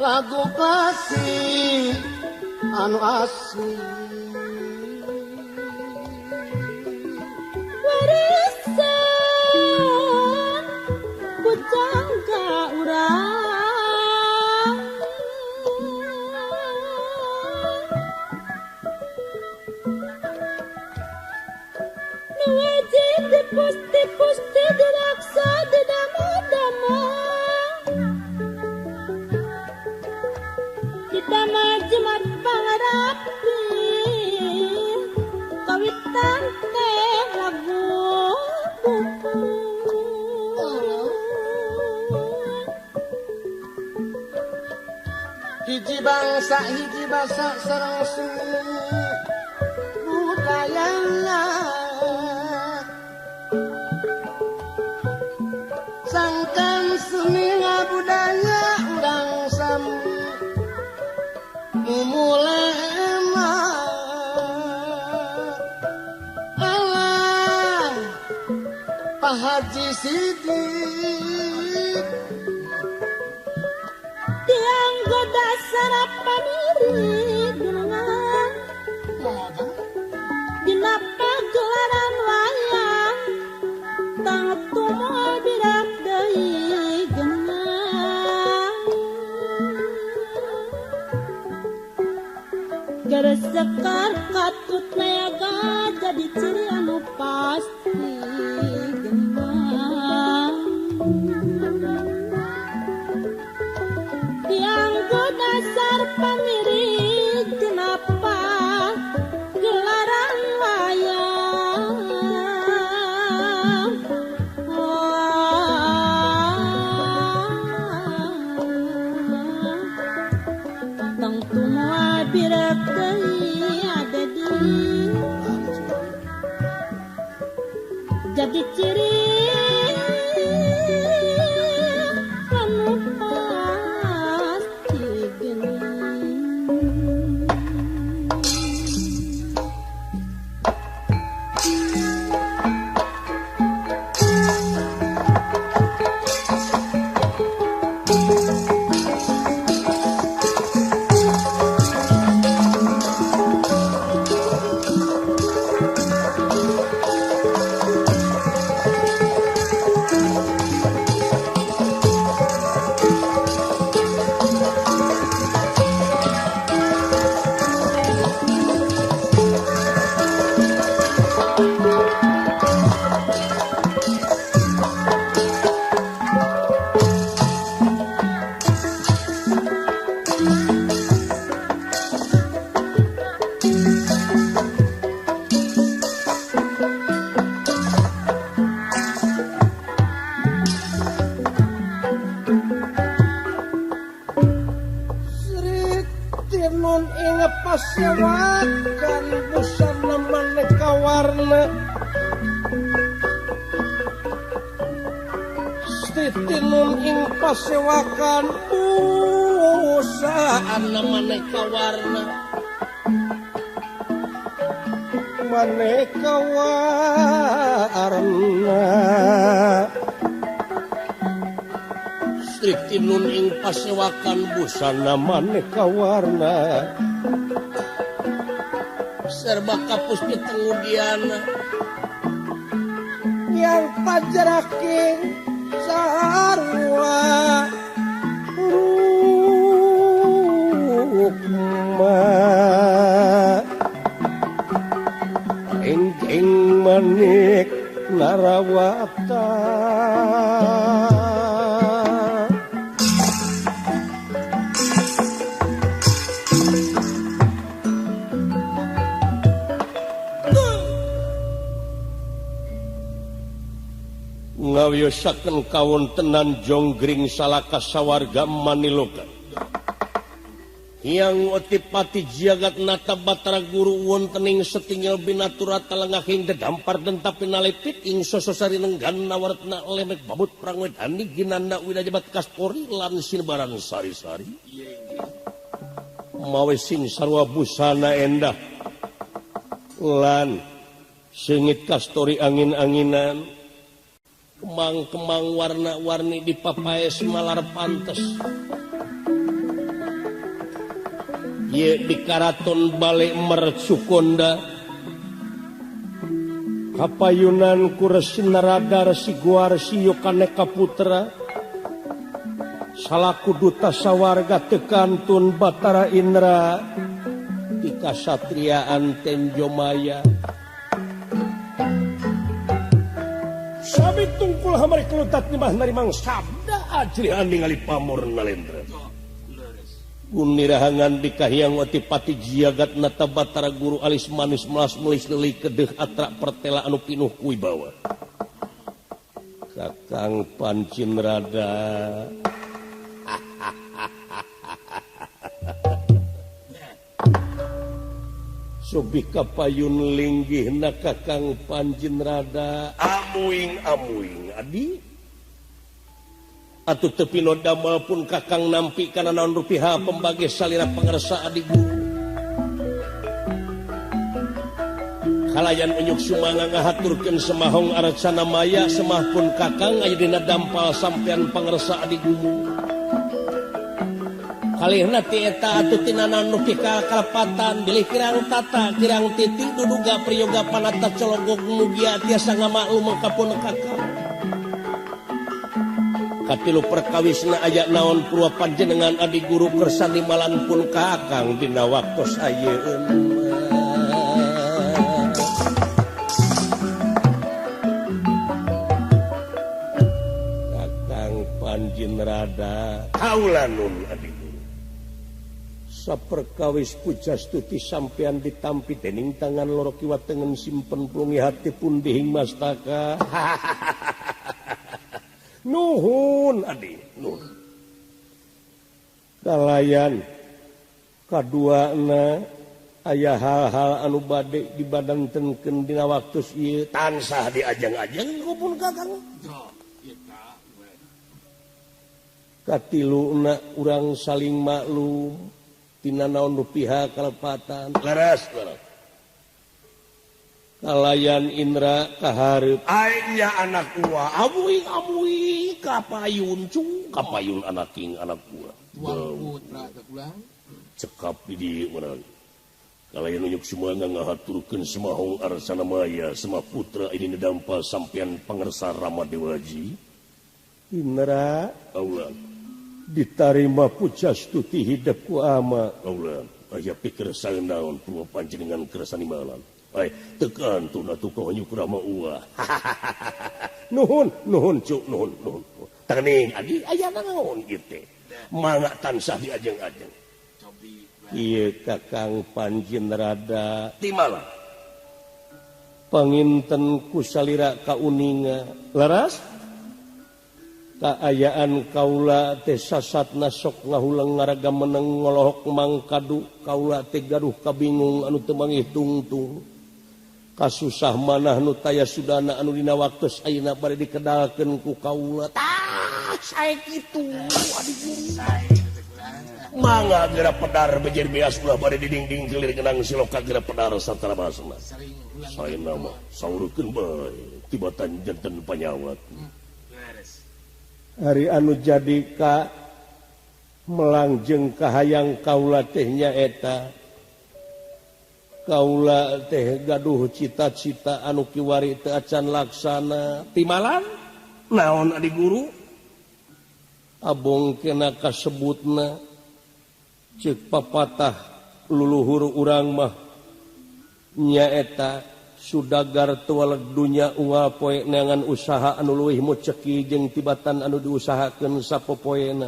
lagu kasih anu asli warisan pujangga urang nu wajib tipus diraksa didama-dama didama jemat pangarapi kawitan teh lagu buku hiji bangsa hiji basa sareng budayana sangkan seni budaya urang sami mulema Allah Pak Haji Sidik tiang goda sarapan iri genengan dina pagelaran wayang tang tumoy birak deui genengan garis sekar katut nayaga jadi ciri anu pasti genengan dianggo dasar pamirig kenapa gelaran wayang tang tumua birak deui ada di jadi ciri anu pasti geuning nun ing pasewakan busana maneka warna Siti nun ing pasewakan busana maneka warna Siti nun ing pasewakan busana maneka warna serba kapus di tengudiana yang pajaraking sarua rukma ing manik narawata ngawiyosaken kawontenan jonggring salaka sawarga Maniloka yang otipati jagat nata batara guru wontening setinggal binatura talangahing dedampar dan tapi nalepit ing sososari nenggan nawartna lemek babut prangwedani ginanda widajabat kaspori lan sinbaran sari-sari mawe sing sarwa busana endah lan sengit kastori angin-anginan kemang-kemang warna-warni di papaes malar pantes ye di karaton balik mercukonda kapayunan ku Resi Narada Resi Gua Resi Yokaneka Putra salaku duta sawarga tekantun Batara Indra di kasatriaan Tenjomaya sabi tungkul hamari kelutat nimah narimang sabda ajrihan ningali pamor nalendra Unirahangan di kahiyang wati pati jiagat nata Batara Guru alis manis melas melis leli kedeh atra pertela anu pinuh kuibawa Kakang Pancin Rada Sobika payun linggih na Kakang Pancin Rada amuing adi atuh tepi no damel pun Kakang nampi kana naon rupiah pembagi salira pangarsa adi guru kalayan unyuk sumanga ngahaturkeun semahong aracana maya semah pun Kakang aya dina dampal sampean pangarsa adi guru kalihna ti eta atuh tina naon nu kalepatan bilih kirang tata kirang titi duduga priyoga panata cologog mugia tiasa ngamaklum kapun Kakang katilu perkawisna aya naon purwa panjenengan adi guru kersani malan pun Kakang dina waktos ayeuna Kakang Pancin Rada kaula nun adi guru saperkawis pujastuti sampean ditampi dening tangan loro kiwa tengen simpen plungi hati pun dihing mastaka nuhun adi nuhun kalayan kaduana aya hal-hal anu bade dibadantenkeun dina waktu ieu tansah diajang-ajang kupun Kakang katiluna urang saling maklum tina naon rupiah kalepatan leres kalayan Indra kahareup aingnya anak gua amuing kapayun cung kapayun anak king anak gua putra tekulang cekap di dieu urang kalayan unyuk semua ngahaturkeun semahong arsana maya semah putra ini dampal sampean pangarsa Rama Dewaji Indra Allah ditarima pujastuti hidup ku ama Allah aya pikir saeun naon purwa panjenengan kersani malan ay tekan tu atuh kau nyuk Rama uah nuhun cuk nuhun teuing adi aya naon ieu teh mangga tansah diajeng-ajeng ieu Kakang Pancin Rada ti malah panginten ku salira kauninga leres kaayaan kaula teh sasatna sok ngahulang ngaraga meneng ngolohok mangkadu kaula teh gaduh kabingung anu teu manghitung-tung kasusah manah nu taya sudana anu dina waktos ayeuna bade dikedalkeun ku kaula tah sae kitu adi guru mangga geura pedar bejer beas ulah bade didingding kelir genang siloka geura pedar satara basna saeuna mah saureukeun bae tibatan janten panyawat hari anu jadi ka melangjeng kahayang kaula teh nyaeta kaula teh gaduh cita-cita anu kiwari teu acan laksana timalan naon adi guru abongkeuna kasebutna ceuk papatah luluhur urang mah nyaeta sudagar tualeg dunya ua poe neangan usaha anu leuwih muceki jeung tibatan anu diusahakeun sapopoena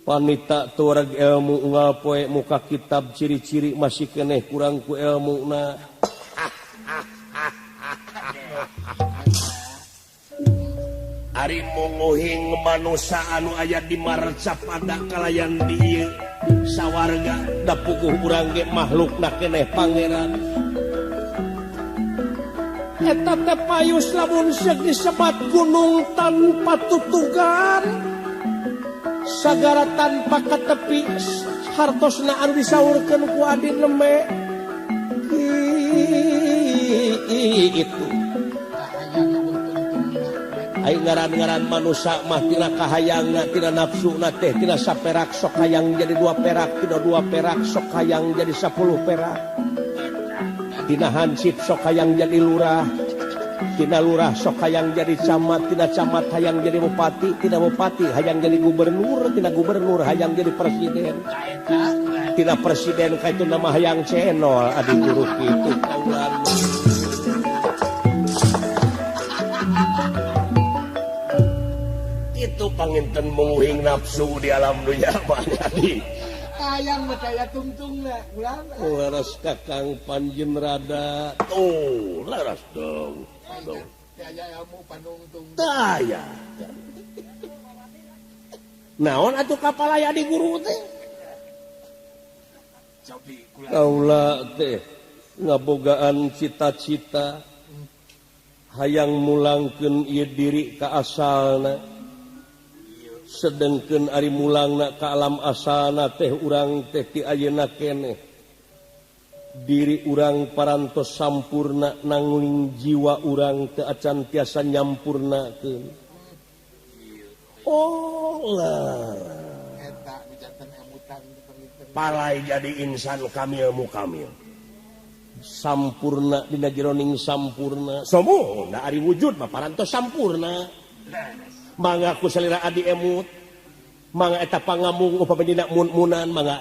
panita tuareg ilmu unggal poe muka kitab ciri-ciri masih keneh kurang ku ilmuna ari mongohing manusa anu aya di marcap ada kalayan di sawarga da puguh urang ge makhlukna keneh pangeran eta teh payus lamun seuk disebat gunung tanpa tutugan sagara tanpa katepi hartosna anu disaurkeun ku adi leme itu Aing ngaran-ngaran manusia mah tina kahayangna tina nafsuna teh tina saperak sok hayang jadi 2 perak tina 2 perak sok hayang jadi 10 perak tina hansip sok hayang jadi lurah tina lurah sok hayang jadi camat tina camat hayang jadi bupati tina bupati hayang jadi gubernur tina gubernur hayang jadi presiden tina presiden ka itu nama hayang cenol adi guru kitu kaulan itu panginten menguhing nafsu di alam dunia banyak di Kayang percaya tungtungna ulang. laras kakang panjen rada tuh laras dong Daya ilmu panungtung. daya naon atuh kapalaya di guru teh Cobi kula. kaula teh ngabogaan cita-cita hayang mulangkeun ieu diri ka asalna sedengkeun ari mulangna ka alam asalna teh urang teh ti ayeuna keneh diri urang parantos sampurna nanging jiwa urang teu acan tiasa nyampurnakeun lah Eta bijanten emutan pengitan. palai jadi insan kamil mukamil sampurna dina jeroning sampurna somohna ari wujud mah parantos sampurna mangga ku salira adi emut mangga eta pangamung upami dina mun-munan mangga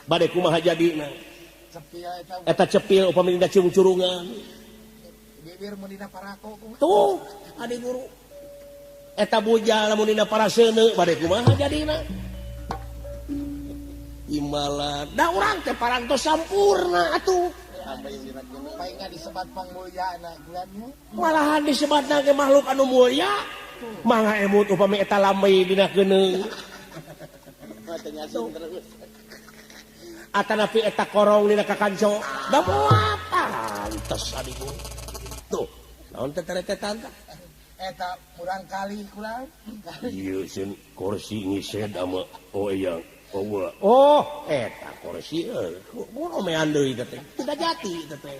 bade kumaha jadina Cepia eta eta cepil upami dina cung-curungan bibir mun dina parako kumaha. tuh adi guru eta bujal lamun dina paraseuneu bade kumaha jadina imbalan da urang teh parantos sampurna atuh Painga disebat pangmulyana bulannya. malahan disebatna ke makhluk anu mulya mangga emut upami eta lamai dina geuneung atanapi eta korong dina kakanco da moal pantes adi guru tuh naon teh taretetan tah Eta kurang kali kurang. ieu sin kursi ngised ama oyang oh eta kursi kuno mean deui teh tidak jati teh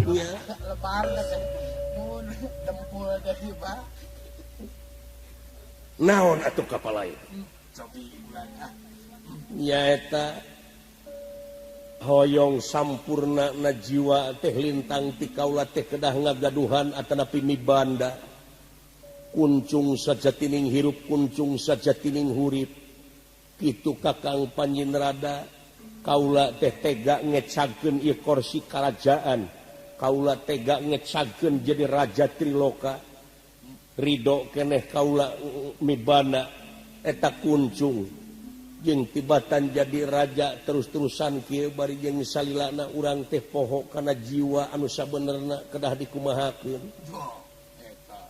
nya Lebar teh mun dempul dari ba. naon atuh kapalai Cobi bulan ah. nyaeta hoyong sampurna na jiwa teh lintang ti kaula teh kedah ngagaduhan atanapi mibanda kuncung sajatining hirup kuncung sajatining hurip kitu kakang panjen rada kaula teh tega ngecagkeun ieu kursi karajaan kaula tega ngecagkeun jadi raja triloka ridho keneh kaula mibanda eta kuncung jeung tibatan jadi raja terus-terusan kieu bari jeung salilana urang teh poho kana jiwa anu sabenerna kedah dikumahakeun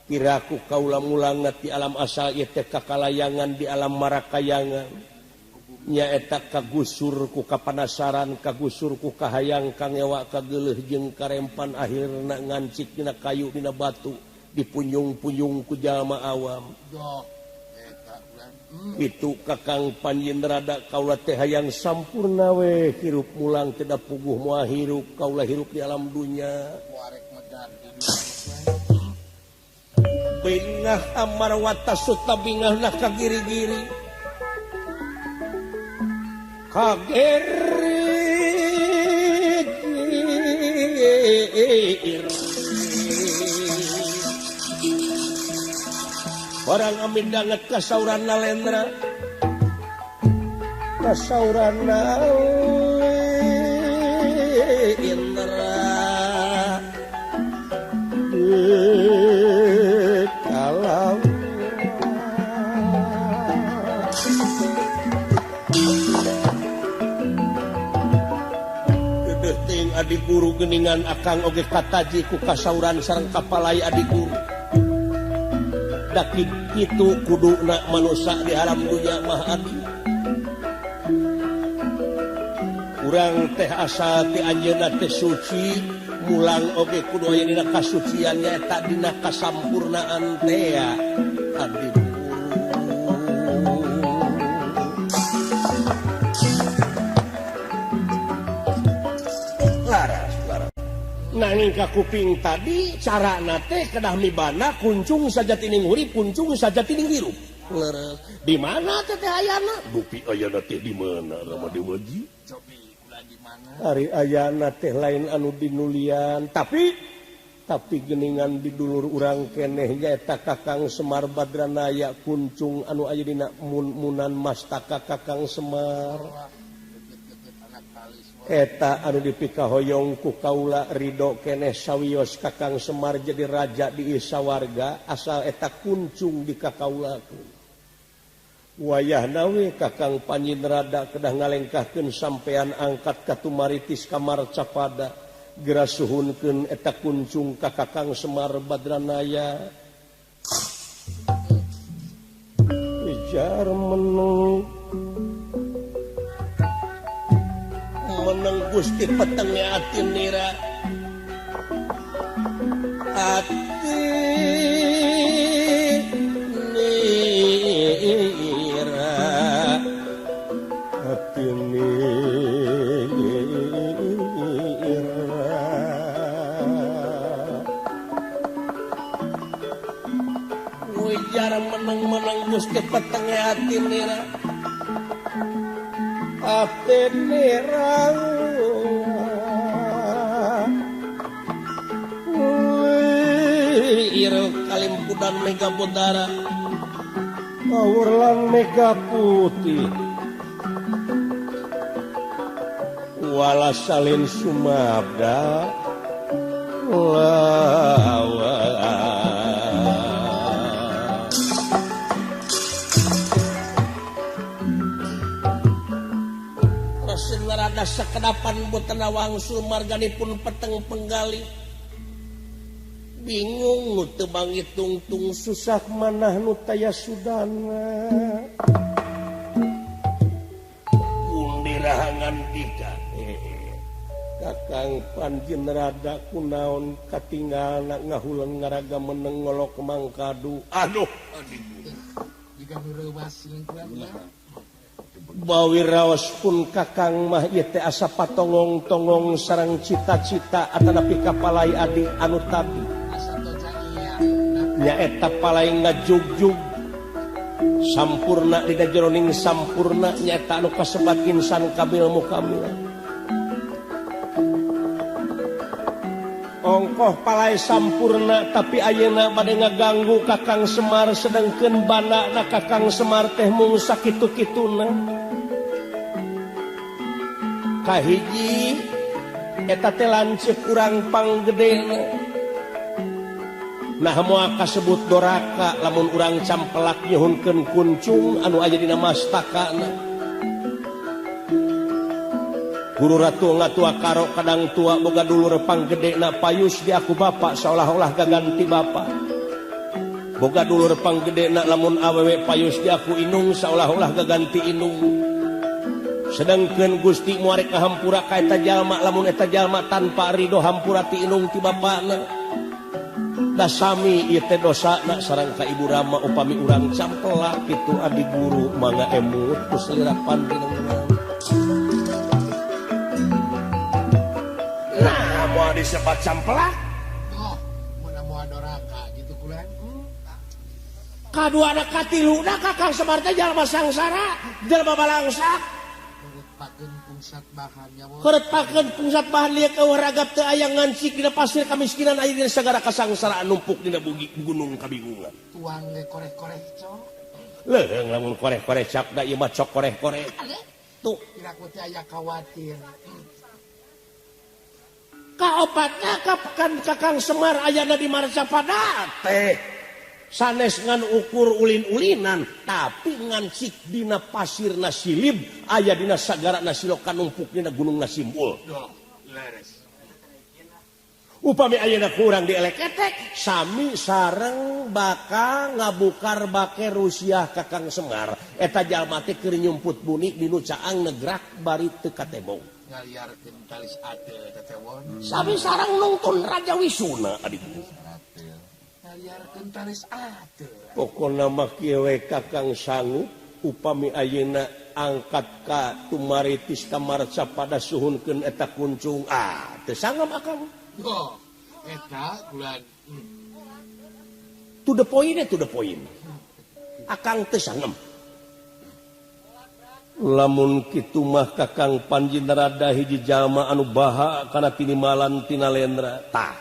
kiraku kaula mulangna ti alam asal ieu teh kakalayangan di alam marakayangan nyaeta kagusur ku kapanasaran kagusur ku kahayang kangewa kageuleuh jeung karempan akhirna ngancik dina kayu dina batu dipunyung-punyung ku jalma awam Doh. Eta bulan. itu kakang panjen rada kaula teh hayang sampurna we hirup mulang teu da puguh moal hirup kaula hirup di alam dunya Warek medar di dunia. bingah amar watasut bingahna kagiri-giri barang amin danget kasauran nalendra kasauran nalendra kalau ting adik guru geningan akang oge kataji ku kasauran sareng kapalai adik guru daki kitu kuduna manusia di alam dunia mah adi urang teh asa ti anjeunna teh suci mulang oge kudu aya dina kasucian nyaeta dina kasampurnaan teh ya adik guru laras nanging ka kuping tadi cara nate kedah mibana kuncung saja tining urip kuncung saja tining hirup leres di mana teh ayana dupi ayana teh di mana Rama Dewaji cobi ulah di mana hari ayana teh lain anu dinulian tapi geningan di dulur urang keneh nyaeta Kakang Semar Badranaya kuncung anu aya dina munan mastaka Kakang Semar eta anu dipikahoyong ku kaula ridho keneh sawios Kakang Semar jadi raja di isawarga asal eta kuncung di kakaulaku wayahna we Kakang Panjinrada kedah ngalengkahkeun sampean angkat ka tumaritis kamar capada geura suhunkeun eta kuncung ka Kakang Semar Badranaya ujar meneng Gusti petenge ati nira ati nira ati nira ujar meneng Gusti petenge ati nira ate nerang iro kalimpudan mega bodara awurlan mega putih wala salin sumabda lawa rada sakedapan botana wangsul marganipun peteng penggali bingung nu teu bangitung-tung susah manah nu taya sudana pundi rahangan dika Kakang Panjinrada kunaon katinggalna ngahuleung ngaraga meneng ngolok mangkadu aduh jika nureumasing kuatna bawi raos pun Kakang mah ieu teh asa patongong-tongong sareng cita-cita atanapi kapalai adi anu tadi asa toja nyaeta palai ngajugjug sampurna dina jeroning sampurna nyaeta anu kasebat insan kamil mukamil ongkoh palai sampurna tapi ayeuna bade ngaganggu Kakang Semar sedengkeun bandana Kakang Semar teh mung sakitu-kituna kahiji eta teh lanceuk urang panggedena nah moal kasebut doraka lamun urang campelak nyuhunkeun kuncung anu aya dina mastakana Guru Ratu ngatua karo kadang tua boga dulur panggedena payus di aku bapak seolah-olah gaganti bapak boga dulur panggedena lamun awewe payus di aku inung seolah-olah gaganti inung sedangkeun Gusti muarek hampura ka eta jalma lamun eta jalma tanpa ridho hampura ti inung ti bapana da sami ieu teh dosana sareng ka Ibu Rama upami urang campelak kitu adi guru mangga emut ku selirapan dina urang nah moal disebat campelak oh mun moal doraka gitu kulan kadua anak katiluna Kakang Semar teh jalma sangsara jalma balangsak pakeun pungsat bahan nya Keretpakeun pungsat bahan lieu eueuh ragap teu aya ngancik dina pasir kamiskinan aya dina sagara kasangsaraan numpuk dina gunung kabingungan. Tuang ge koreh-koreh cok. Leung lamun koreh-koreh cap da ieu mah cok koreh-koreh. Tuh, kira ku teh aya khawatir. kaopatna kapan Kakang Semar ayana di Marcapada teh sanes ngan ukur ulin-ulinan tapi ngancik dina pasir nasilib aya dina sagara nasilokan numpuk dina gunung nasimbul upami ayeuna kurang dieleketek sami sareng bakal ngabukar bake Rusiah Kakang Semar eta jalma teh keur nyumput buni dinu caang negrak bari teu katebong ngaliarkeun talis ate tetewon sami sareng nungtun Raja Wisuna adikku ngaliarkeun talis ate pokona mah kieu we Kakang sanggup upami ayeuna angkat ka tumaritis ka Marcapada suhunkeun eta kuncung teu sangam akang oh Eta bulan. To the point. Akang teu sangem. Lamun kitu mah Kakang Panji narada hiji jalma anu baha kana tinimalan tina lendra. Tah.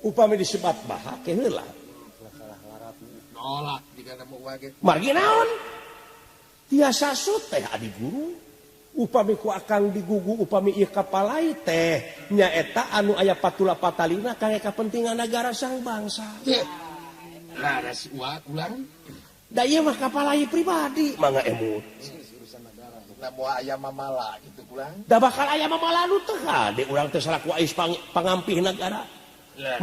Upami disebat baha ke heula. Nolak jika nemu waget. Margi naon? Tiasa teh adi guru. Upami ku akang digugu upami ieu kapalai teh nyaeta anu aya patula patalina kangge kapentingan negara sang bangsa. Laras uak ulang. Da ieu mah kapalai pribadi mangga emut. Namu aya mamala gitu ulang. Da bakal aya mamala nu teu hade urang teh salaku ais pangampih negara.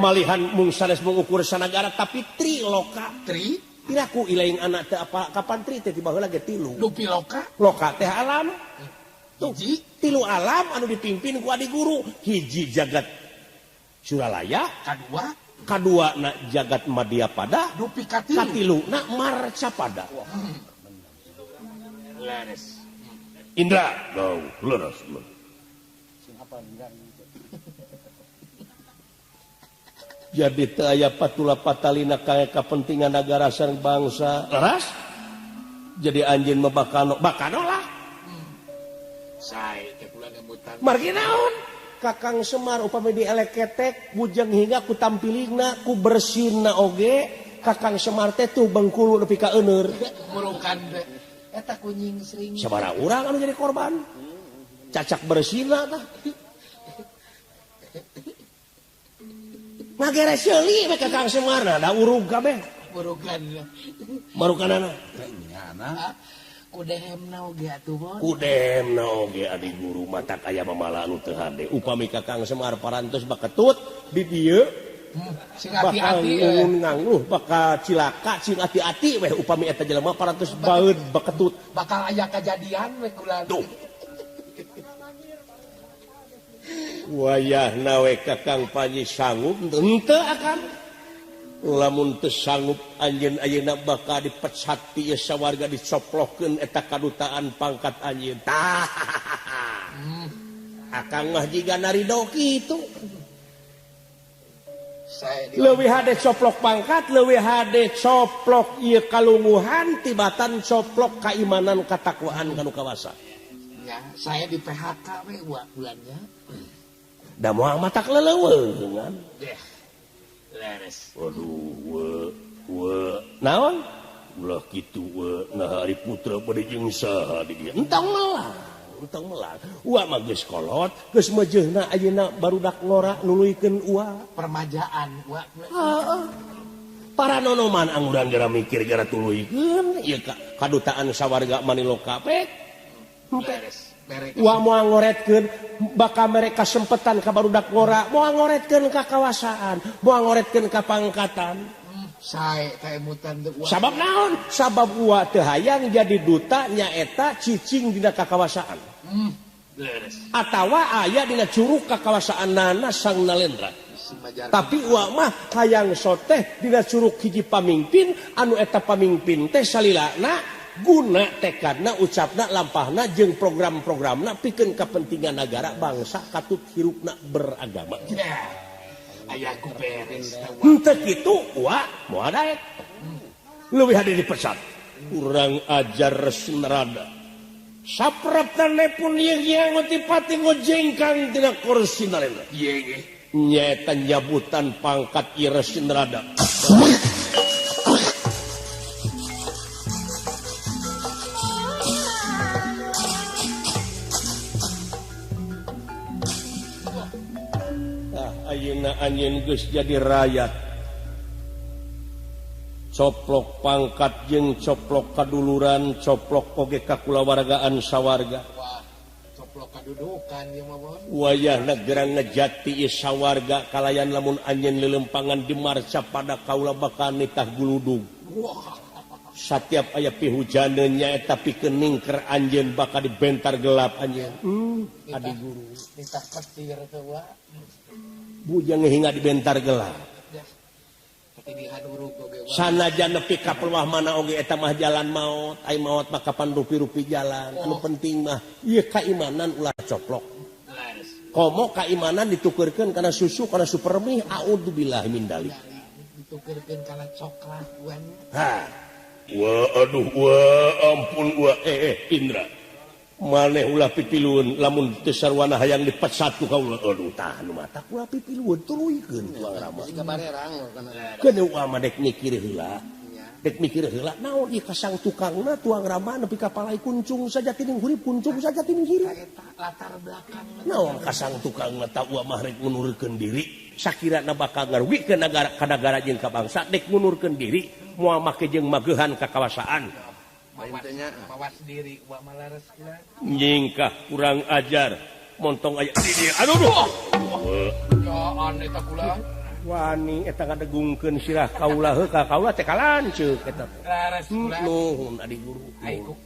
Malihan mung sanes mengukur sanagara tapi triloka. Tiraku ilaing anak teh apa kapan tri teh tiba heula ge 3. Dupi loka. Loka teh alam. Hiji 3 alam anu dipimpin ku adi guru. Hiji jagat Suralaya, kadua na jagat Madyapada, dupi katilu na Marcapada. Laras. Indra, leres. Jadi teu aya patula patalina kangge kapentingan negara sareng bangsa. Leres? Jadi anjeun mah bakano lah. Sae teh kula ngembutan. Margi naon? Kakang Semar upami dieleketek bujang hingga ku tampilingna ku bersihna oge. Kakang Semar teh tuh bengkulu nepi ka euneur. Murukan teh. Eta kunying sering. Sabaraha urang anu jadi korban? Cacak bersihna tah. Ngagere seuli we Kakang Semar da urug kabeh. Murukan. Marukanana. Nyana. Kudehemna oge atuh mon. Kudehemna oge adi guru matak aya mamala anu teu hade. Upami Kakang Semar parantos baketut di dieu Sing bakal hati-hati ngungun ngangluh, bakal cilaka, cing hati-hati weh upami eta jelema parantos baeud baketut. bakal aya kejadian we kula. Tuh. Wayahna we Kakang Panji sanggup henteu akan. Lamun teu sanggup anjeun ayeuna bakal dipecat ti sawarga dicoplokeun eta kadutaan pangkat anjeun. Tah. Akang mah jiga narido kitu. Leuwih hade coplok pangkat, leuwih hade coplok ieu kalungguhan tibatan coplok kaimanan katakwaan kanu kawasa. Ya, saya di PHK we bulannya. Da moal matak leuleungan. Leres. Waduh, naon? Ulah kitu nah Hari Putra bade jeung saha di dieu. Entong melang. Uwa mah geus kolot, geus mejeuna ayeuna barudak ngora nuluykeun uwa. Permajaan uwa. Heeh. Para nonoman angguran gara mikir gara tuluykeun ieu kadutaan sawarga Manilo kapek. Leres. Uwa moal ngoretkeun bakal mereka sempetan ka barudak ngora, moal ngoretkeun ka kawasaan, moal ngoretkeun ka pangkatan. Sae kaemutan teh uwa. Sabab naon? Sabab uwa teu hayang jadi duta nyaeta cicing dina kakawasaan. Leres. Atawa aya dina curug kakawasaannana Sang Nalendra. Tapi uwa mah hayang soteh dina curug hiji pamimpin anu eta pamimpin teh salilana guna tekadna ucapna lampahna jeung program-programna pikeun kapentingan negara bangsa katut hirupna beragama. Aya ku beres. Henteu kitu uwa moal daek. Leuwih hade dipecat. Urang ajar Resi Narada. Sapraptane pun ieu ngotipati ngojengkang tina kursi Nalendra. Ieu ge. Nyaeta nyabutan pangkat ieu Resi Narada. Ayeuna anjeun geus jadi rakyat. Coplok pangkat jeung coplok kaduluran, coplok oge kakulawargaan sawarga. Wah, coplok kadudukan ieu mah mon. Wayahna gerang ngejati ieu sawarga kalayan lamun anjeun lelempangan di Marcapada kaula bakal nitah guludug. Wah. Satiap aya pihujaneun nyaeta pikeun ningker anjeun bakal dibentar gelap anjeun. Adi guru. Nitah petir teh wa. Bujang hinga dibentar gelap. Ketidihan urug oge wa. Sanajan nepi ka peluah mana oge eta mah jalan maot, ai maot mah kapan rupi-rupi jalan. Anu penting mah ieu kaimanan ulah coplok. Leres. komo keimanan ditukerkeun kana susu kana supermi a'udzubillahi min dalik ditukerkeun kana coklat buan ha aduh ampun Indra maneh ulah pipiluun lamun teu sarwana hayang dipecat ku kaula aduh tah nu mata ulah pipiluun tuluykeun tuang rama jika barerang kana keun mah dek mikir heula naon ieu kasang tukangna tuang rama nepi ka palai kuncung saja tining hurip kuncung saja tining hirup eta latar belakang naon kasang tukangna ta ulah mah rek ngunurkeun diri sakirana bakal ngarugikeun negara jeung ka bangsa dek ngunurkeun diri moal make jeung magehan kakawasaan mawas diri wa malaras kula nyingkah kurang ajar montong aya di dieu aduh ya aneh ta kula wani eta ngadegungkeun sirah kaula heuh ka kaula teh kalanceuk eta laras kula nuhun adi guru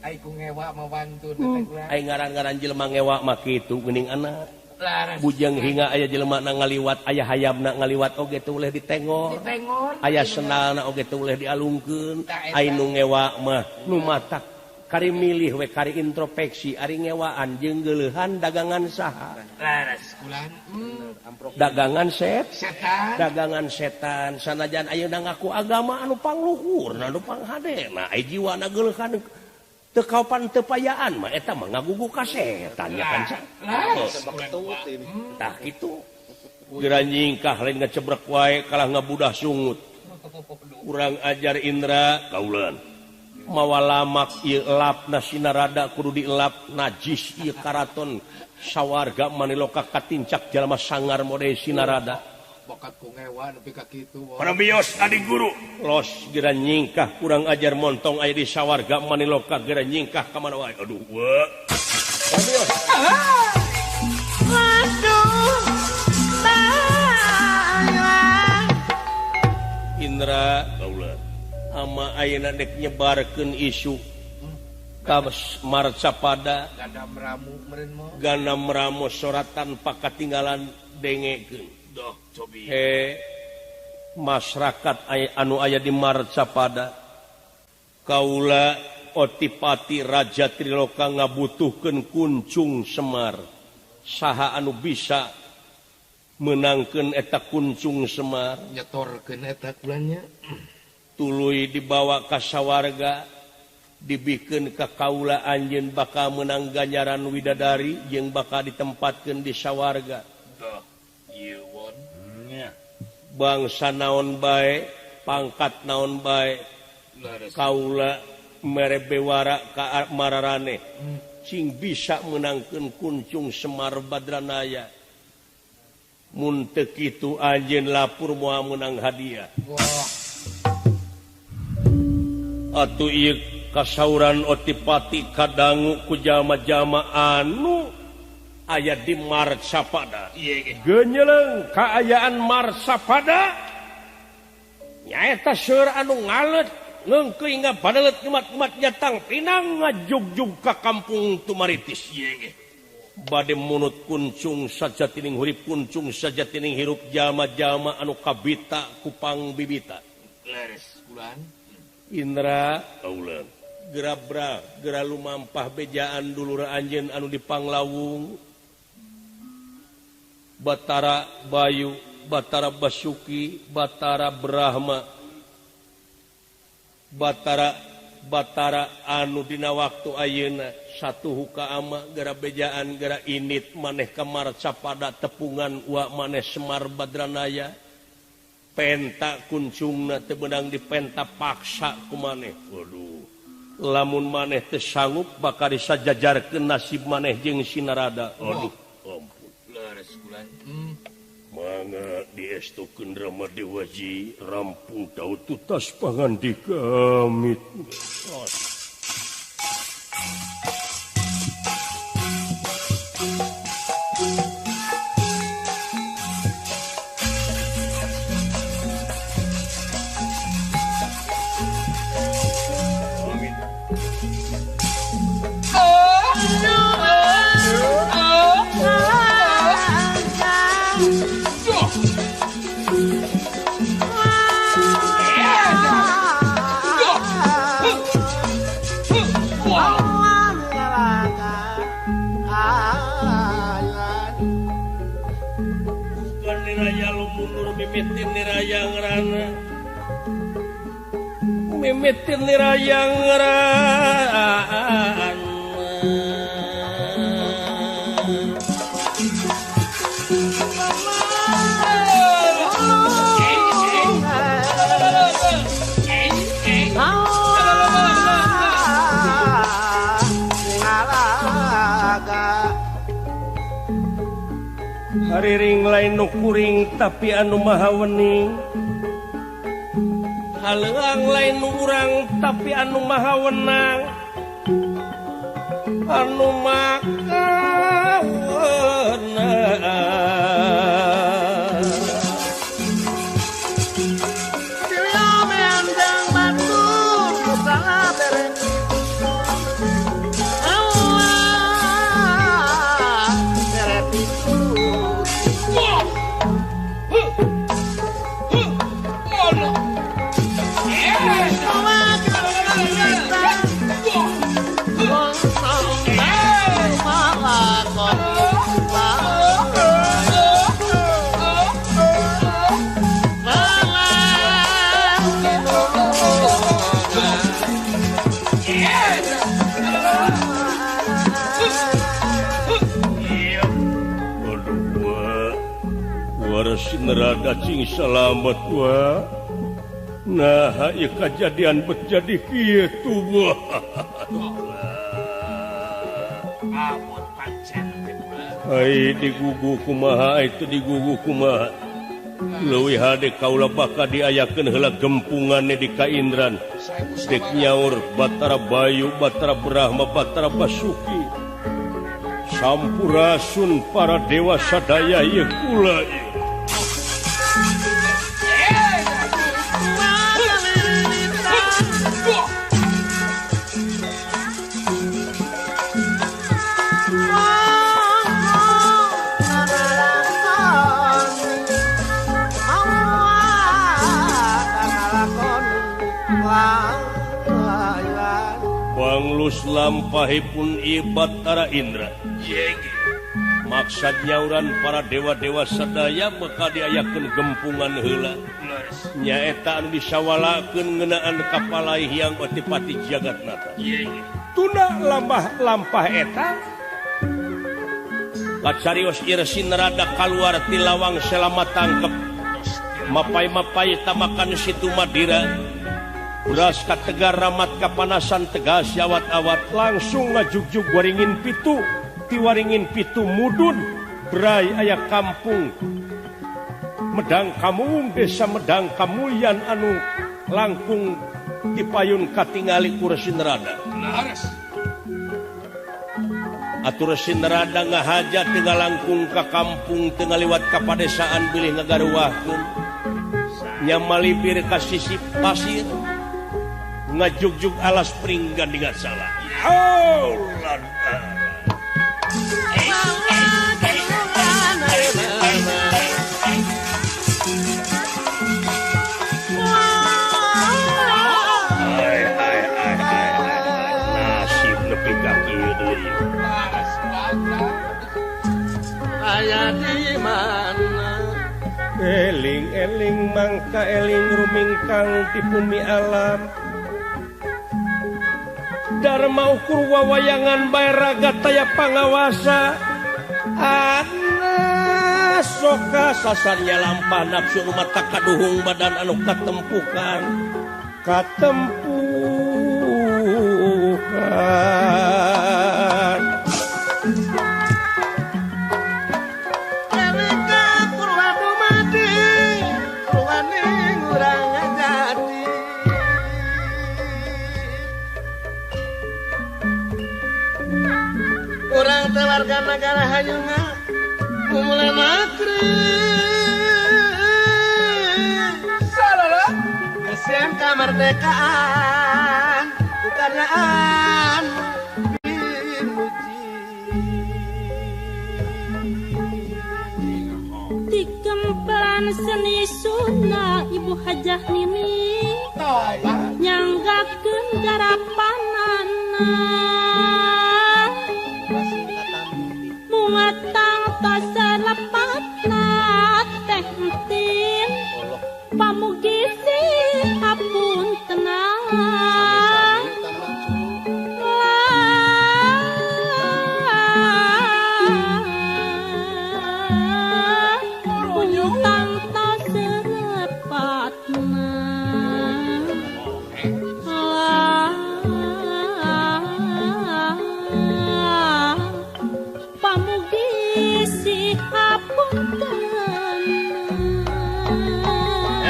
aiku ngewa mawantun teh kula ai ngaran-ngaran jelema ngewa mah kitu geuning anak laras bujang hinga aya jelema na ngaliwat aya hayamna ngaliwat oge teh uleh ditengor aya senalna oge teh uleh dialungkeun ai nu ngewa mah nu matak kari milih we kari introspeksi ari ngewaan jeung geuleuhan dagangan saha laras kulan dagangan setan dagangan setan sanajan ayeuna ngaku agama anu pangluhurna anu panghadena ai jiwana geuleuhan teu kaopan teu payaan mah eta mah ngagugu ka setan ya kan tah kitu geura nyingkah lain ngecebrek wae kalah ngabudah sungut urang ajar Indra kauleun mawa lamak ieu elapna sinarada kudu dielap najis ieu karaton sawarga maniloka katincak jalma sangar mode sinarada bakat ku ngewa nepi ka kitu Parabios adik guru los geura nyingkah kurang ajar montong aya di sawarga maniloka geura nyingkah ka mana wae aduh Parabios Indra kaula ama ayeuna dek nyebarkeun isu ka marcapada gana meramu soratan pakatinggalan dengekeun masyarakat anu aya di marcapada kaula Otipati Raja Triloka ngabutuhkeun kuncung Semar saha anu bisa menangkeun eta kuncung Semar nyetorkeun eta kulanya tuluy dibawa ka sawarga dibikeun ka kaula anjeun bakal menang ganjaran widadari jeung bakal ditempatkeun di sawarga bangsa naon bae pangkat naon bae kaula mere bewara ka mararane cing bisa menangkeun kuncung Semar Badranaya mun teu kitu anjeun lapur moal menang hadiah atuh ieu kasauran Otipati kadangu ku jalma-jalma anu aya di Marcapada geunyeuleng kaayaan Marcapada nyaeta seur anu ngaleut ngeungkeuy ngabadaleut umat-umat jatang pinang ngajugjug ka kampung Tumaritis bade munut kuncung sajatining hurip kuncung sajatining hirup jalma-jalma anu kabita kupang bibita leres kulan Indra kauleun gerabra gera lumampah bejaan dulur anjeun anu di Panglawung Batara Bayu Batara Basuki Batara Brahma Batara anu dina waktu ayeuna satu huka ama gera bejaan gera init maneh ka Marcapada tepungan wa maneh Semar Badranaya penta kuncungna teu beunang dipenta paksa ku maneh waduh lamun maneh teu sanggup bakal disajajarkeun nasib maneh jeung Sinarada aduh ampun leres kulan mangga diestukeun Rama Dewaji rampung tahu tutas pangandika amit raya lu mundur mimitin ni raya ngerana mimitin ni raya ngerana hariring lain nu kuring tapi anu maha wening haleung lain nu urang tapi anu maha wenang anu maka wenang Silio meandang batu salah bereng nerada cing salamet wa nah ieu kajadian berjadi kieu wah abot pancen ai digugu kumaha itu digugu kumaha leuwih hade kaula baka diayakeun heula gempunganna di Kaindran dek nyaur Batara Bayu Batara Brahma Batara Basuki sampurasun para dewa sadaya ieu kula Panglus lampahipun Batara Indra maksud nyauran para dewa-dewa sadaya maka diayakeun gempungan heula nyaeta anu disawalakeun ngeunaan kapalaih yang otipati jagatnata tuna lampah eta kacarios irsi nerada kaluar ti lawang selama tangkep mapai-mapai tamakan situ Madira beras ka tegar ramat kapanasan tegas awat-awat langsung ngajugjug waringin pitu ti waringin pitu mudun berai aya kampung Medang Kamung desa Medang Kamulyan anu langkung dipayun katingali ku Resi Nerada atur Resi Nerada ngahaja teu langkung ka kampung teu ngaliwat ka padesaan bilih ngagaruwahkeun nya malibir ka sisi pasir ngajugjug alas pringgan dengan salah. Nasib nepi ka kieu deui. Aya di mana? Eling-eling mangka eling rumingkang di bumi alam. Dharma ukur wawayangan bae raga taya pangawasa ana soka sasarnya lampah nafsu mata kaduhung badan anu katempukan Elika purwa dumadi ruwaning urang ngajadi urang teh warga negara hayuna mulai negeri salala kesian kemerdekaan bukanaan Tigempelan seni Sunda Ibu Hajah Nini nyanggakeun garapanana muatang tos lepatna teh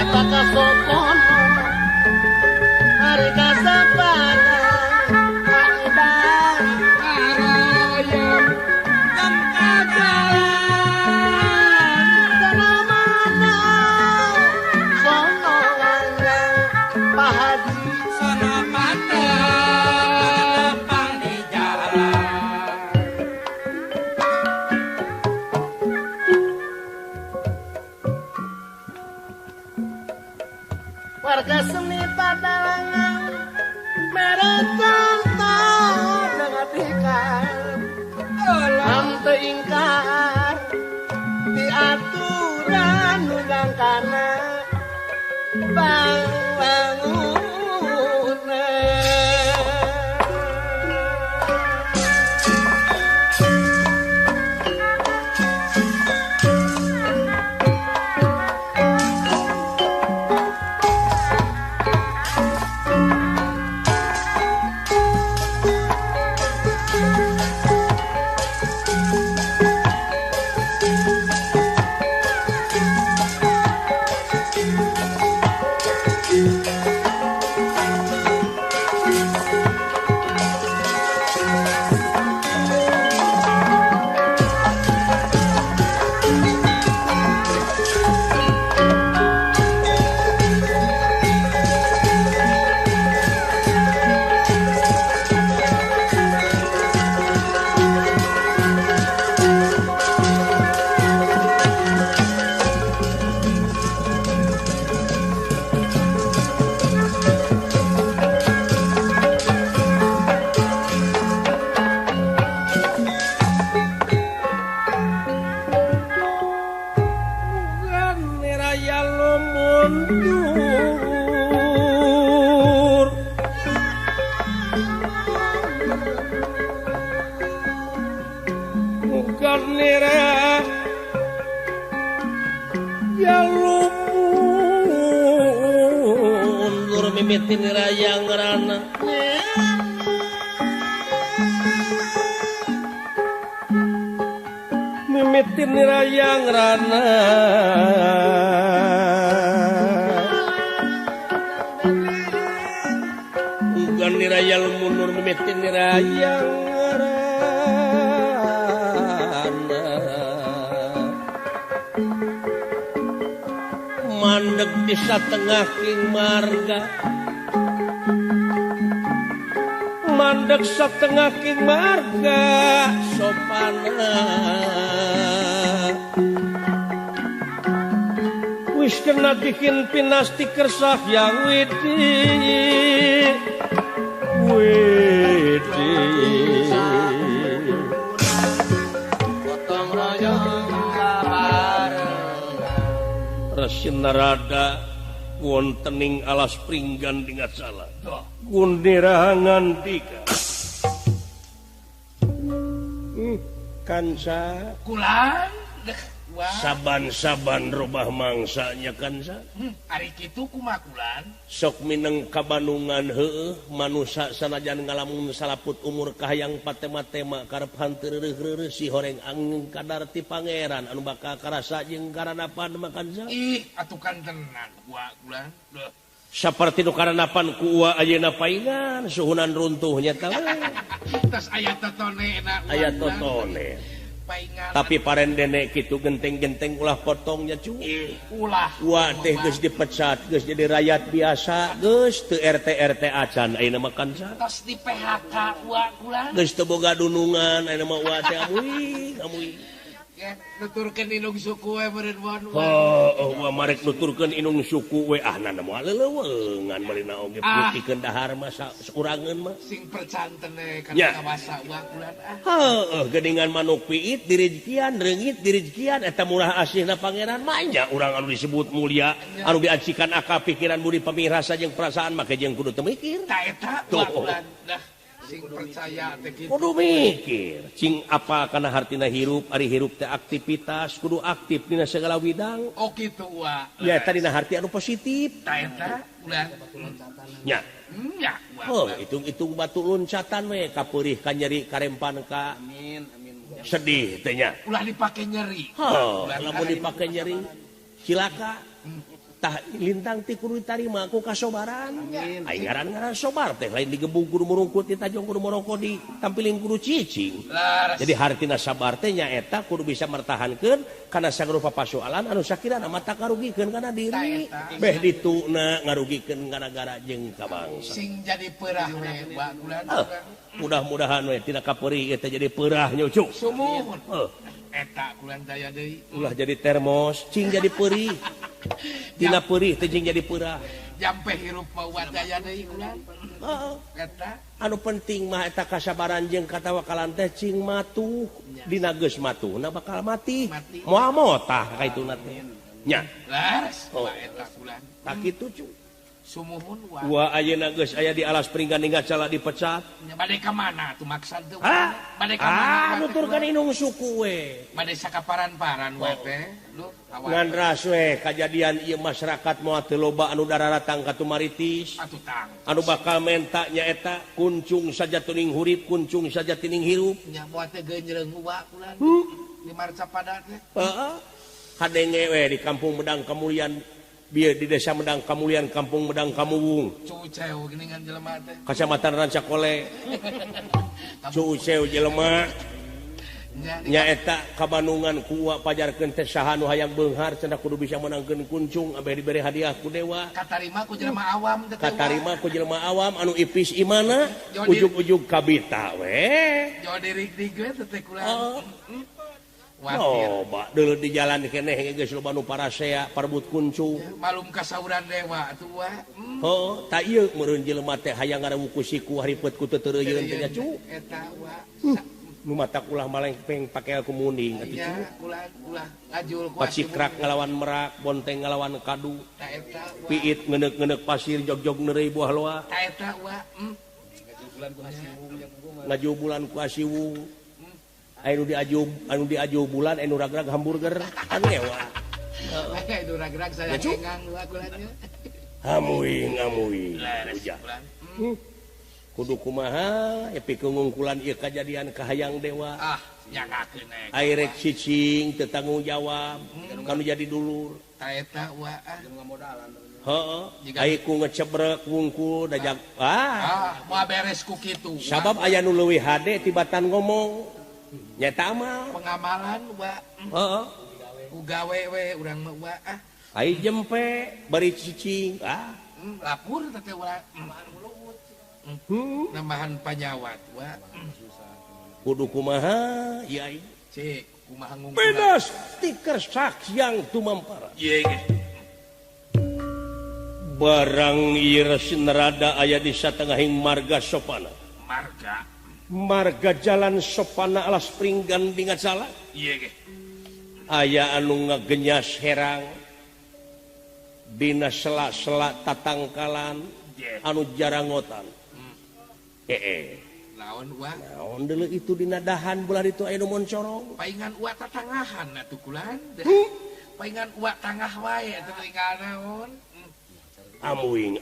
eta kasopon hari kasapana Kaedan karoyong jam kajalan sanamana sono lanang pahadi sono patepang di jalan. warga seni padalangan merecontoh dengan ikan ante ingkar di aturan ulang kana Karnira ya mundur mimitin raya ngerana mimitin raya ngerana bukan niraya mundur mimitin raya mandeg di satengah king marga mandeg satengah king marga sopana wis kena bikin pinasti kersah yang widi Gotong royong bareng Rasin narada wontening alas pringgan dengan salah gundirangan dika kansa kulan deh wah saban-saban robah mangsanya kansa ari kitu kumaha kulan sok mineng kabanungan heueuh manusia sanajan ngalamun salaput umur kahayang patema-tema karep hanteureuh-reueuh si horeng angin kadar ti pangeran anu bakal karasa jeung karanapan makan sa ih atukan tenan gua kulan deh saperti nu karanapan ku uwa ayeuna paingan suhunan runtuhnya tah tas aya totonena aya totone paingan tapi parendene kitu genteng-genteng ulah potongnya cu ulah Wah teh geus dipecat geus jadi rakyat biasa geus teu RT acan ayeuna mah kan sa tos di PHK gua kulan geus teu boga dunungan ayeuna mah ulah teh amuy ya nuturkeun indung suku we meureun wan wah marek nuturkeun indung suku we nana moal leuweungan meulina oge putikeun dahar mah saurangeun mah sing percanten Ya. kana basa gua kulan geuningan manuk piit direjekian reungit direjekian eta murah asihna pangeran manya urang anu disebut mulia anu diacikan akal pikiran budi pamirasa jeung perasaan make jeung kudu teu mikir ta eta Tuh. gua kulan dah sing percaya teh kitu kudu mikir cing apa kana hartina hirup ari hirup teh aktivitas kudu aktif dina segala widang oh kitu wa ya tadi dina harti anu positif ta eta kulan nya ya gua hitung-hitung batu loncatan we kapeurih ka nyeri karempan ka amin sedih teh nya ulah dipake nyeri lamun dipake nyeri cilaka tah lintang ti kudu ditarima ku kasobaran ai ngaran-ngaran sobar teh lain digebung kudu murungkut ditajong kudu morongko ditampilin kudu cicing Laras. jadi hartina sabar teh nyaeta kudu bisa mertahankeun kana sarupa pasoalan anu sakirana mata karugikeun kana diri beh dituna ngarugikeun kana negara jeung ka bangsa Sing jadi perah we wa kulan. mudah-mudahan we tidak kaperi eta jadi peurah nya cuk Sumuhun. Eta kulan daya deui. ulah jadi termos cing jadi perih tina perih teh cing jadi peurah Jampe hirup mah wa daya deui kulan. heeh Eta anu penting mah eta kasabaran jeung katawakalan teh cing matuh dina geus matuh na bakal mati moal motah kaituna teh nya laras wa eta kulan. tak kitu cu Sumuhun wa. wa ayeuna geus aya di alas pringganing gacala dipecat Bade ka mana tuh maksud teh? ha Bade ka mana? nuturkeun inung suku we Bade sakaparan-paran we teh. Lu awak ngan ras we kajadian ieu masyarakat moal teu loba anu dararatang ka tumaritis atuh tang. anu bakal menta nyaeta kuncung saja tuning hurip kuncung saja tining hirup Nya moal teh geunjreung wa kulan. Di marca pada teh. heeh hadenge we di kampung Medang Kamulian bieu di desa Medang Kamulian kampung Medang Kamuwung Cuceu geuningan jelema teh. kecamatan Rancakole cuceu jelema Nya nyaeta kabandungan kuwa pajarkeun teh saha nu hayang beunghar cenah kudu bisa menangkeun kuncung abeh diberi hadiah ku dewa katarima ku jelema awam teh. katarima ku jelema awam anu ipis imana ujug-ujug kabita we Jo dirig-dig we teh kulan. oh Watir. Bak dulu di jalan keneh geus loba nu parasea parbut kuncung. Malum kasauran dewa atuh wa. Oh, tak ieu meureun jelema teh hayang ngarewu ku siku haripet ku teu teureuyeuh teh nya cu. Eta wa. Nu matak ulah malengpeng pake ku muning atuh cu. Ya ulah ngajul ku Pacikrak ngalawan merak, bonteng ngalawan kadu. Ta eta wa. Piit ngeuneup-ngeuneup pasir jog-jog neureuy buah loa. Ta eta wa. Ngaju bulan ku asiwung. Anu diaju bulan anu ragrag hamburger kan ngewa. Itu rag-rag saya kengang wa kulannya. Amuing ujah. Kudu kumaha epi keungkulan ieu kajadian kahayang dewa. Ah, nyagakeun ek. Airek cicing teu tanggung jawab kanu jadi dulur. Ta eta wa. Heeh. Ai ku ngecebrek wungkul dajak Moal beres ku kitu. sabab aya nu leuwih hade tibatan ngomong. Nyata amal. Pengamalan wa. Heeh. Ku gawe we urang mah wa. Ai jempe bari cicing. Lapur teh wa. Nambahan panyawat wa. Kudu kumaha yai. Cek kumaha ngungkul. Pedas stiker sakyang tumampara. Ieu ge. Barang ieu nerada aya di satengahing marga sopana. Marga jalan sopana alas pringgan di ngacala. Ieu ge. Aya anu ngagenyas herang dina sela-sela tatangkalan anu jarangotan. Lawan wa. Naon deuleu itu dina dahan bulan itu aya nu moncorong. Paingan uwa tatangahan atuh kulan. Paingan uwa tangah wae atuh tinggal naon. Amuing.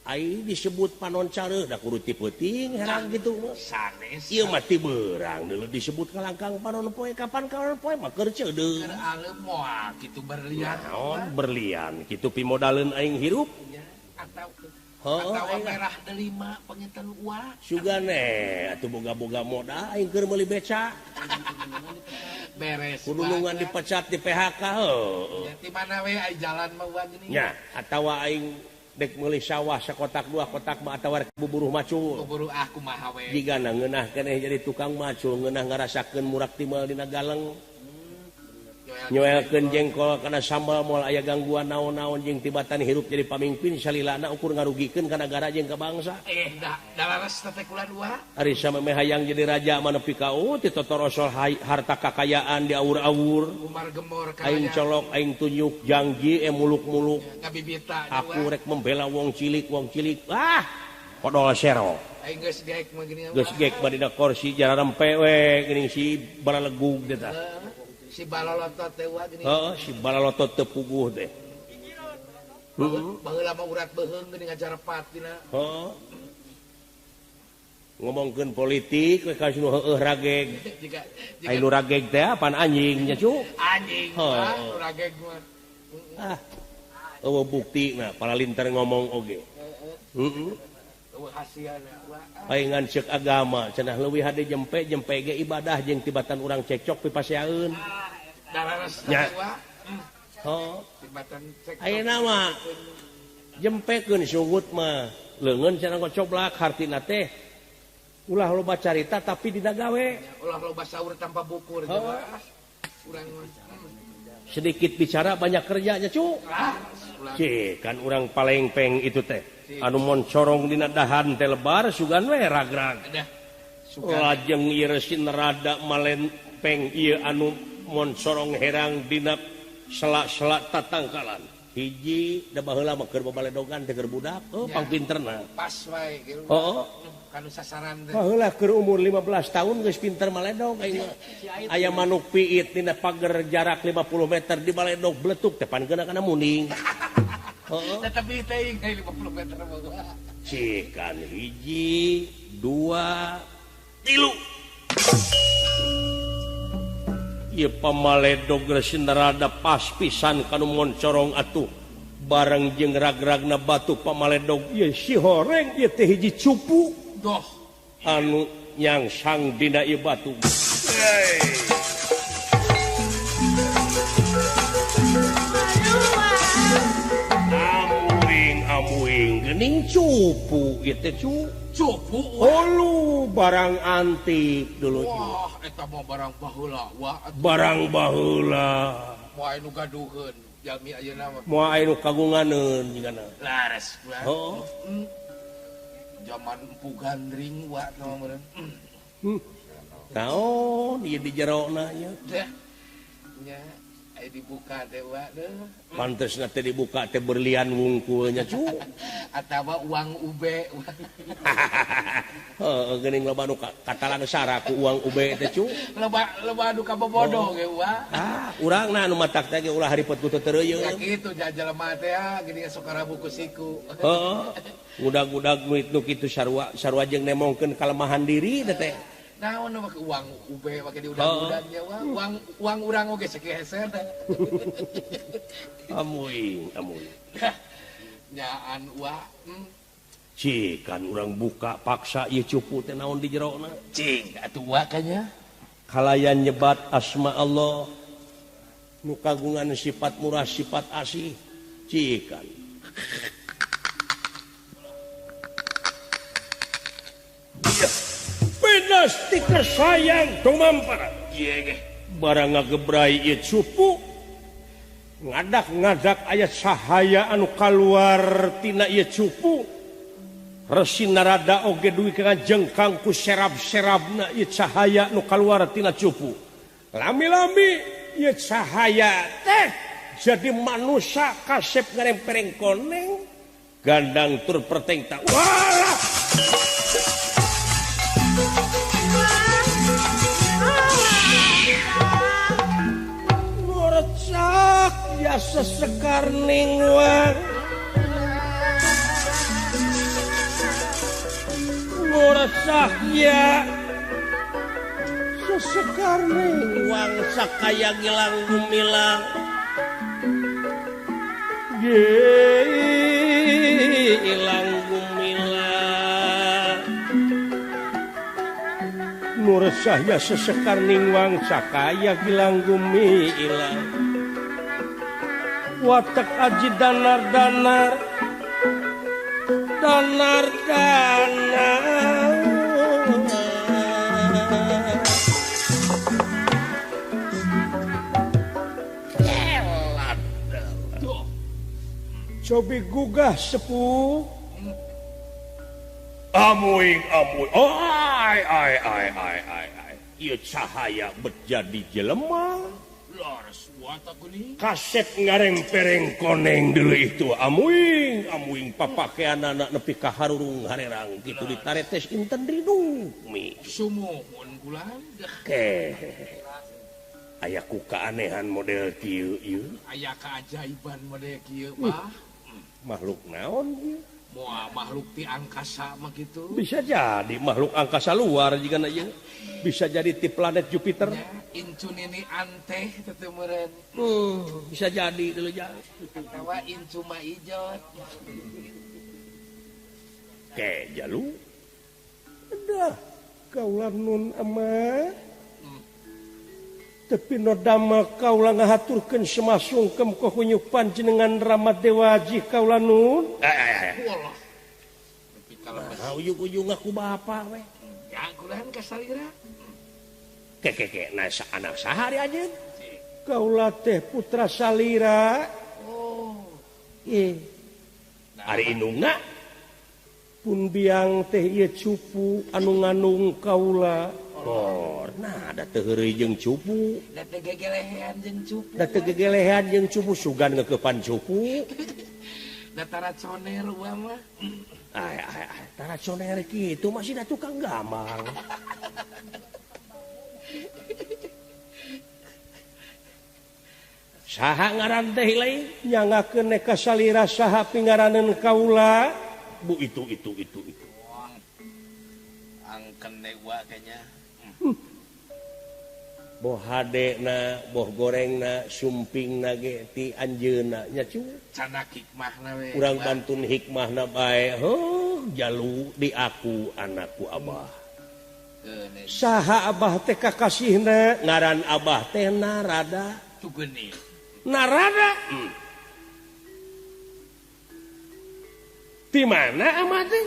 Ai disebut panon careuh da kudu ti peuting herang gitu mah. Sanes. Ieu mah ti beurang deuleu disebut kalangkang panon poe kapan kawan poe mah keur ceudeuh. Keur aleup moal kitu berlian. Naon berlian kitu pimodaleun aing hirup. Atau Heeh. merah delima penginten uwa. Sugane atuh boga-boga modal aing keur meuli beca. Beres. Kudu nungan dipecat di PHK heuh. Di mana we ai jalan mah uwa geuning. Nya atawa aing dek meuli sawah sakotak dua kotak mah atawa rek buburuh macul. Buru kumaha we. Jigana ngeunah keneh jadi tukang macul ngeunah ngarasakeun murak timal dina galeng. Nyoelkeun jengkol kana sambal moal aya gangguan naon-naon jeung tibatan hirup jadi pamimpin salilana ukur ngarugikeun ka nagara jeung ka bangsa. Dalares teh kulan uwa. Ari samemeh hayang jadi raja manepi ka ti totorosol harta kakayaan di awur-awur. Umar gemor ka. Aing colok aing tunjuk janji muluk-muluk. Ngabibita Aku rek membela wong cilik. Kodol sero. Aing geus gaek mah geuning. Geus gek badina kursi jararempe we geuning si balalegug teh tah. Si balolotot teh uwa geuning. Heeh, si balalotot teu puguh teh. Baheula mah urat beheung geuning acara patina. Heeh. Ngomongkeun politik we ka nu heueuh rageg. Ai nu rageg teh apaan anjing nya cu? Anjing Oh. rageg mah. bukti nah para lintar ngomong oge paingan cek agama cenah leuwih hade jempe ge ibadah jeung tibatan urang cekcok pipaseaeun nya tibatan cekcok ayeuna mah jempekeun sungut mah leungeun cenah ngocoblak hartina teh ulah loba carita tapi dina gawe ulah loba saur tanpa bukur urang sedikit bicara banyak kerjanya cu kan urang palengpeng itu teh anu moncorong dina dahan teh lebar sugan we ragrag lajeng ieu reusin rada malempeng ieu anu moncorong herang dina selak-selak tatangkalan hiji da baheula mah keur babaledogan teh keur budak pang pinterna pas wae gitu kanu sasaran teh baheula keur umur 15 tahun geus pinter maledog aya manuk piit dina pager jarak 50 meter di baledog bletuk teh pangeuna kana muning tapi teuing 50 meter mah cikan hiji 2 3 ieu pamaledog reusin rada pas pisan kanu moncorong atuh bareng jeung ragragna batu pamaledog ieu si horeng ieu teh hiji cupu doh anu nyangsang dina ieu batu amuing geuning cupu ieu teh cupu lu barang antik dulu wah eta mah barang baheula barang baheula moal anu gaduheun jalmi ayeuna mah moal anu kagunganeun jigana laras zaman empu gandring nama meureun naon ieu di jerona nya nya aya dibuka teh pantesna teh dibuka teh berlian wungkulnya cu atawa uang ube geuning loba nu katalan sara ku uang ube teh cu loba anu kabobodoh ge urangna anu matak teh ulah haripet ku teureuyeuh ya kitu jelema teh geuning sok karabu ku siku ngudag-ngudag nu kitu sarua jeung nemongkeun kalemahan diri teh naon mah uang ube make diudag-udagnya uang urang oge sakeheser amuing nyaan cikan urang buka paksa ieu cupu teh naon di jerona cing atuh kanya kalayan nyebat asma Allah nu kagungan sifat murah sifat asih cikan pasti kesayang tumampar barang ngagebrai ieu cupu ngadak-ngadak aya cahaya anu kaluar tina ieu cupu reusin rada oge duwi kajengkang ku serab-serabna ieu cahaya nu kaluar tina cupu lami-lami ieu cahaya teh jadi manusia kasep ngarempereng koneng gandang tur perteng tak walah ya sesekar ningwang ngursak ya sesekar ningwang sakaya gilang gumilang ilang gumilang ngursak ya sesekar ningwang sakaya gilang gumilang watak aji danar-danar cobi gugah sepuh amuing ai ieu cahaya berjadi jelema kasep ngarempereng koneng dulu itu amuing papakean anak nepi ka harurung harerang gitu ditaretes inten ridung mi sumuhun kulan aya ku keanehan model kieu ieu aya keajaiban model kieu mah makhluk naon ieu moal makhluk ti angkasa mah kitu bisa jadi makhluk angkasa luar jigana ieu bisa jadi ti planet Jupiter. Ya, incun ini anteh teu meureun. Bisa jadi dulu ya. Tawa incu mah ijot. Ke jalu. Dah kaulah nun ama. Tapi no damel kaulah ngahaturkeun semasungkem ka hunyuk panjenengan Rama Dewaji kaulah nun. Wallah. Tapi kalau Nah, ujung-ujung aku bapak we. ya kulaan ka salira. Ke nah anak sahari aja. Kaulah teh putra salira. Oh. Ari indungna pun biang teh ieu cupu anu nganung kaula. Nah ada teu heureuy jeung cupu. Da teu gegelehean jeung cupu. Da teu gegelehan jeung cupu sugan ngeukepan cupu. Da tara coner ulah mah. Tara coner kitu masih da tukang gamang. Saha ngaran teh lain nyangakeun neka salira saha pingaraneun kaula. Bu itu. Angken dewa kayaknya. Boh hadena, boh gorengna, sumpingna ge ti anjeunna nya cu. Cana hikmahna we. Urang bantun hikmahna bae. Jalu di aku anakku Abah. Saha Abah teh kakasihna ngaran Abah teh Narada. Tugeni. Narada. Di mana amat teh?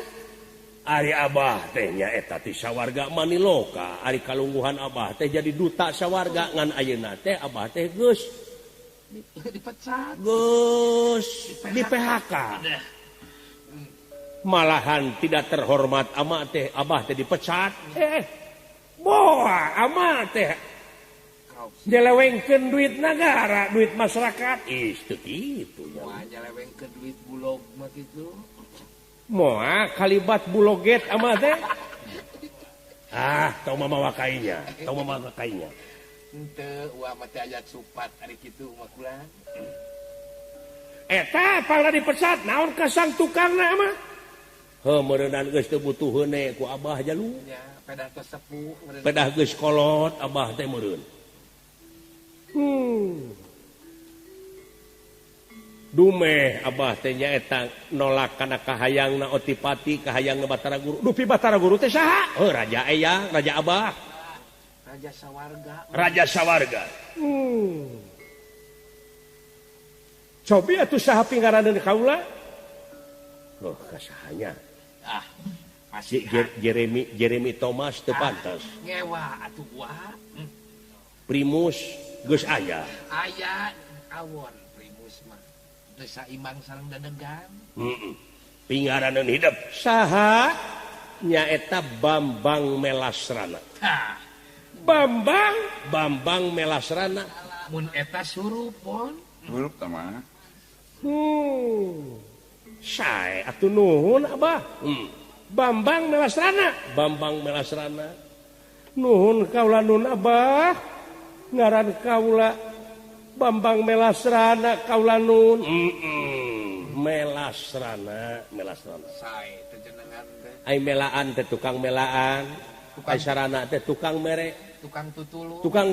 Ari Abah teh nya eta ti sawarga Maniloka. Ari kalungguhan Abah teh jadi duta sawarga ngan ayeuna teh Abah teh geus Dipecat. di PHK. Malahan tidak terhormat amat teh Abah teh dipecat. Boa amat teh jelewengkeun duit negara, duit masyarakat. Teu kitu nya. Wah, jelewengkeun duit bulog mah kitu. Moa kalibat buloget amat teh. Tau mama wakainya. Henteu ulah mah teh aya supat ari kitu mah kulaan. Eta pangna dipecat naon ka sang tukangna mah? Meureunan geus teu butuh heune ku Abah jalu. Ya, pedah teh sepuh meureun. Pedah geus kolot Abah teh meureun. Dumeh Abah teh nyaeta nolak kana kahayangna Otipati, kahayangna Batara Guru. Dupi Batara Guru teh saha? Raja Eyang, Raja Abah. Raja Sawarga. Cobi atuh saha pingaraneun kaula? Kasahanya. Pasti Jeremy Thomas teu pantes. Ngewa atuh gua. Primus geus aya. Aya awon Primus mah. Desa Imang sareng dadegan. Pingaraneun hidup. Saha? Nyaeta Bambang Melasrana. Bambang Melasrana. Mun eta surupon. Surup tama. Sae atuh nuhun Abah. Bambang Melasrana. Nuhun kaula nun Abah. Ngaran kaula Bambang Melasrana kaula nun. Melasrana. Sae teh jenengan teh. Ai melaan teh tukang melaan. Ai sarana teh tukang mere. Tukang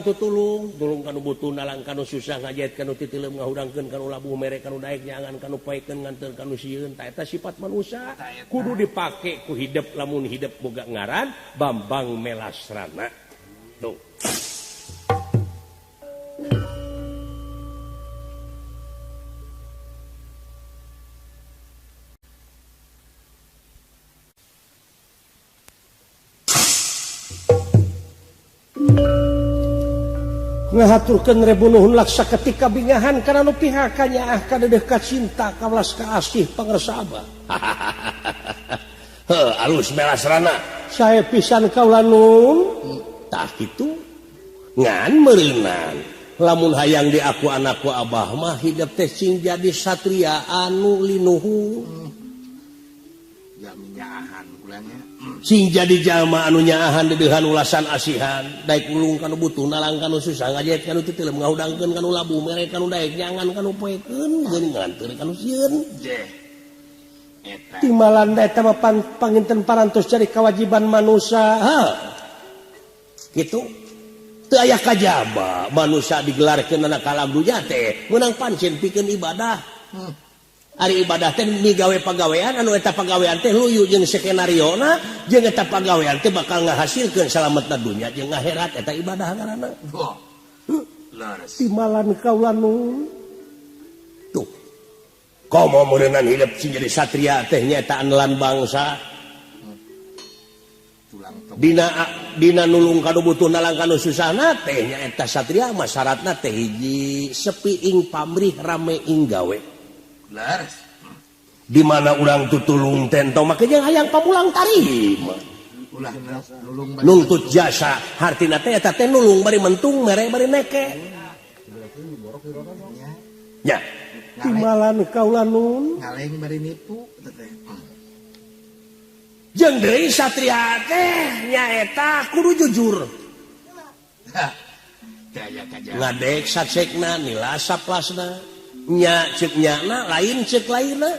tutulung. Tulung kanu butuh nalang kanu susah ngajet kanu titeuleum ngahudangkeun kanu labuh mere kanu daek nyangan kanu paekeun nganteun kanu sieun. Ta eta sifat manusia kudu dipake ku hidup lamun hidup boga ngaran Bambang Melasrana. Tuh. Ngahaturkeun rebunuhun laksa ketika bingahan kana nu pihakanya kadeudeuk ka cinta kawelas ka asih pangresa Abah. Alus Melasrana. Sae pisan kaula nun. Tah kitu. Ngan meureunan. Lamun hayang di aku anakku Abah mah hidup teh sing jadi satria anu linuhu. Ya minjaahan kulanya. Sing jadi jalma anu nyaahan dedeuhan ulasan asihan daek ulung kanu butuh nalang kanu susah ngajet kanu titeuleum ngahudangkeun kanu labuh mere kanu daek nyangan kanu poekeun geuning nganteur kanu sieun Eta timalan eta mah panginten parantos jadi kewajiban manusia. gitu teu aya kajaba manusia digelarkeun anak kalabdunya teh meunang pancen pikeun ibadah ari ibadah teh migawe pagawean anu eta pagawean teh luyu jeung skenariona jeung eta pagawean teh bakal ngahasilkeun salametna dunya jeung akhirat eta ibadah ngaranna timalan kaula nun tuh komo meunang hidup sing jadi satria teh nyaeta anelan bangsa dina nulung kanu butuh nalang kanu susahna teh nyaeta satria mah syaratna teh hiji sepi ing pamrih rame ing gawe Laras. Di mana urang tutulung tentong make jeung hayang pamulang tarima Ulah nulung nuntut jasa hartina teh eta teh nulung bari mentung mere bari neke nya timalan kaula nun ngaleng bari nipu teh jeung deui satria teh nyaeta kudu jujur daya kaja ngadek satsekna nila saplasna nya ceuk nyana lain ceuk lainna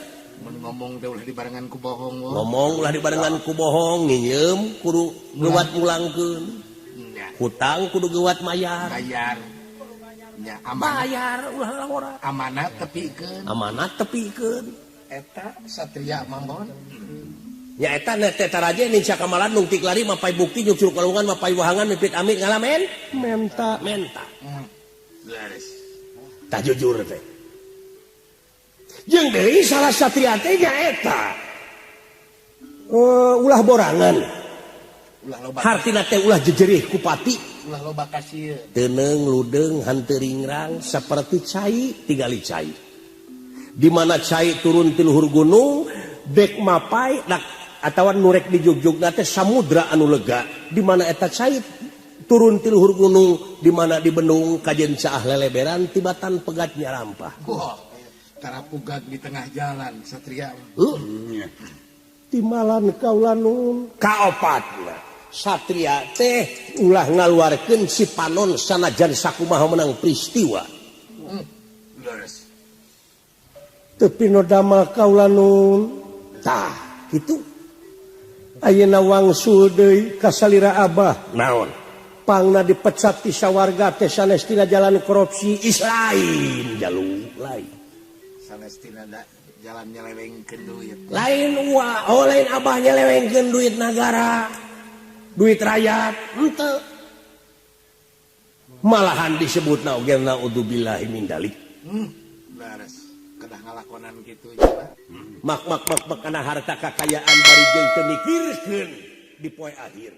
mun ngomong teh ulah dibarengan ku bohong ngomong ulah dibarengan ku bohong nginyeum kudu geuwat mulangkeun hutang kudu geuwat mayar nya amanah bayar ulah laporan amanat tepikeun eta satria mambon nya eta teh taraje ning sakamalan nung tiklari mapai bukti jeung curug kalungan mapai wahangan mipit amit ngalamen menta beres tah jujur teh jeung deui salah satria teh nyaeta ulah borangan ulah loba hartina teh ulah jejerih ku pati ulah loba kasieun teuneng ludeung hanteu ringrang saperti cai tigali cai di mana cai turun ti luhur gunung dek mapai atawa nurek di jugjugna teh samudra anu lega di mana eta cai turun ti luhur gunung di mana di bendung kajen caah leleberan tibatan pegatnya rampah tara pugag di tengah jalan satria timalan kaula nun kaopatna satria teh ulah ngaluarkeun si panon sanajan sakumaha menang peristiwa beres tepi no damel kaula nun tah kitu ayeuna wangsul deui ka salira abah naon pangna dipecat ti sawarga teh sanes tina jalan korupsi islain jalur lain sanestina jalan nyelewengkeun duit lain lain abah nyelewengkeun duit negara duit rakyat henteu malahan disebutna oge naudzubillahi min dalik beres kedah ngalakonan kitu nya mak kana harta kakayaan bari jeung teu mikirkeun di poe akhir